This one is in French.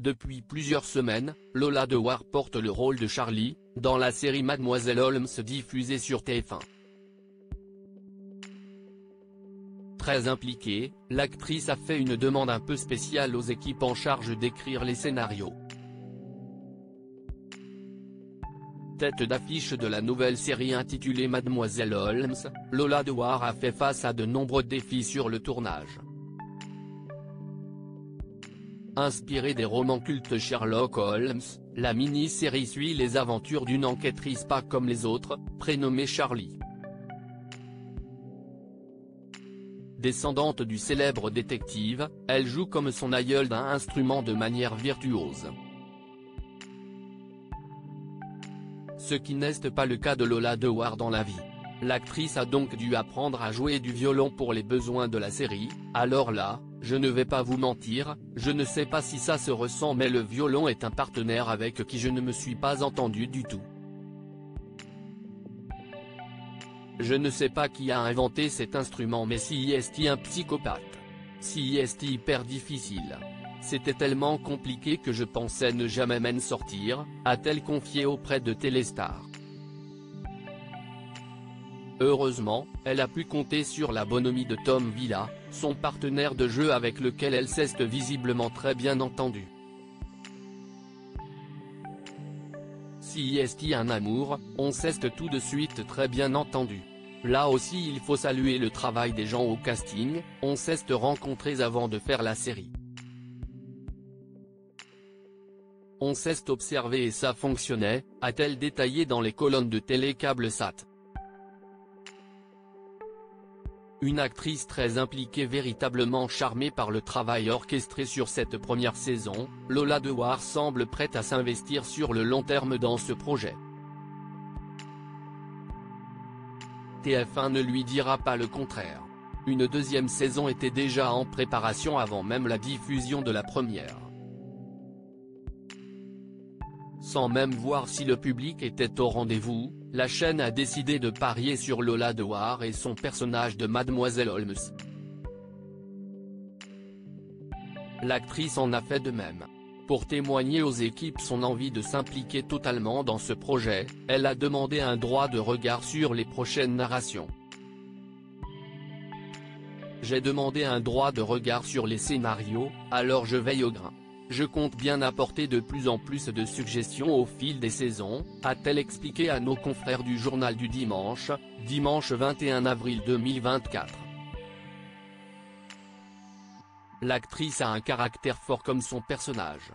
Depuis plusieurs semaines, Lola Dewar porte le rôle de Charlie, dans la série Mademoiselle Holmes diffusée sur TF1. Très impliquée, l'actrice a fait une demande un peu spéciale aux équipes en charge d'écrire les scénarios. Tête d'affiche de la nouvelle série intitulée Mademoiselle Holmes, Lola Dewar a fait face à de nombreux défis sur le tournage. Inspirée des romans cultes Sherlock Holmes, la mini-série suit les aventures d'une enquêtrice pas comme les autres, prénommée Charlie. Descendante du célèbre détective, elle joue comme son aïeul d'un instrument de manière virtuose. Ce qui n'est pas le cas de Lola Dewar dans la vie. L'actrice a donc dû apprendre à jouer du violon pour les besoins de la série. Alors là, je ne vais pas vous mentir, je ne sais pas si ça se ressent, mais le violon est un partenaire avec qui je ne me suis pas entendu du tout. Je ne sais pas qui a inventé cet instrument, mais si est un psychopathe. Si est hyper difficile. C'était tellement compliqué que je pensais ne jamais m'en sortir, a-t-elle confié auprès de Téléstar. Heureusement, elle a pu compter sur la bonhomie de Tom Villa, son partenaire de jeu avec lequel elle s'est visiblement très bien entendue. Si est un amour, on s'est tout de suite très bien entendu. Là aussi il faut saluer le travail des gens au casting, on s'est rencontrés avant de faire la série. On s'est observé et ça fonctionnait, a-t-elle détaillé dans les colonnes de Télé-Câble-Sat. Une actrice très impliquée, véritablement charmée par le travail orchestré sur cette première saison, Lola Dewar semble prête à s'investir sur le long terme dans ce projet. TF1 ne lui dira pas le contraire. Une deuxième saison était déjà en préparation avant même la diffusion de la première. Sans même voir si le public était au rendez-vous, la chaîne a décidé de parier sur Lola Dewar et son personnage de Mademoiselle Holmes. L'actrice en a fait de même. Pour témoigner aux équipes son envie de s'impliquer totalement dans ce projet, elle a demandé un droit de regard sur les prochaines narrations. J'ai demandé un droit de regard sur les scénarios, alors je veille au grain. Je compte bien apporter de plus en plus de suggestions au fil des saisons, a-t-elle expliqué à nos confrères du Journal du Dimanche, dimanche 21 avril 2024. L'actrice a un caractère fort comme son personnage.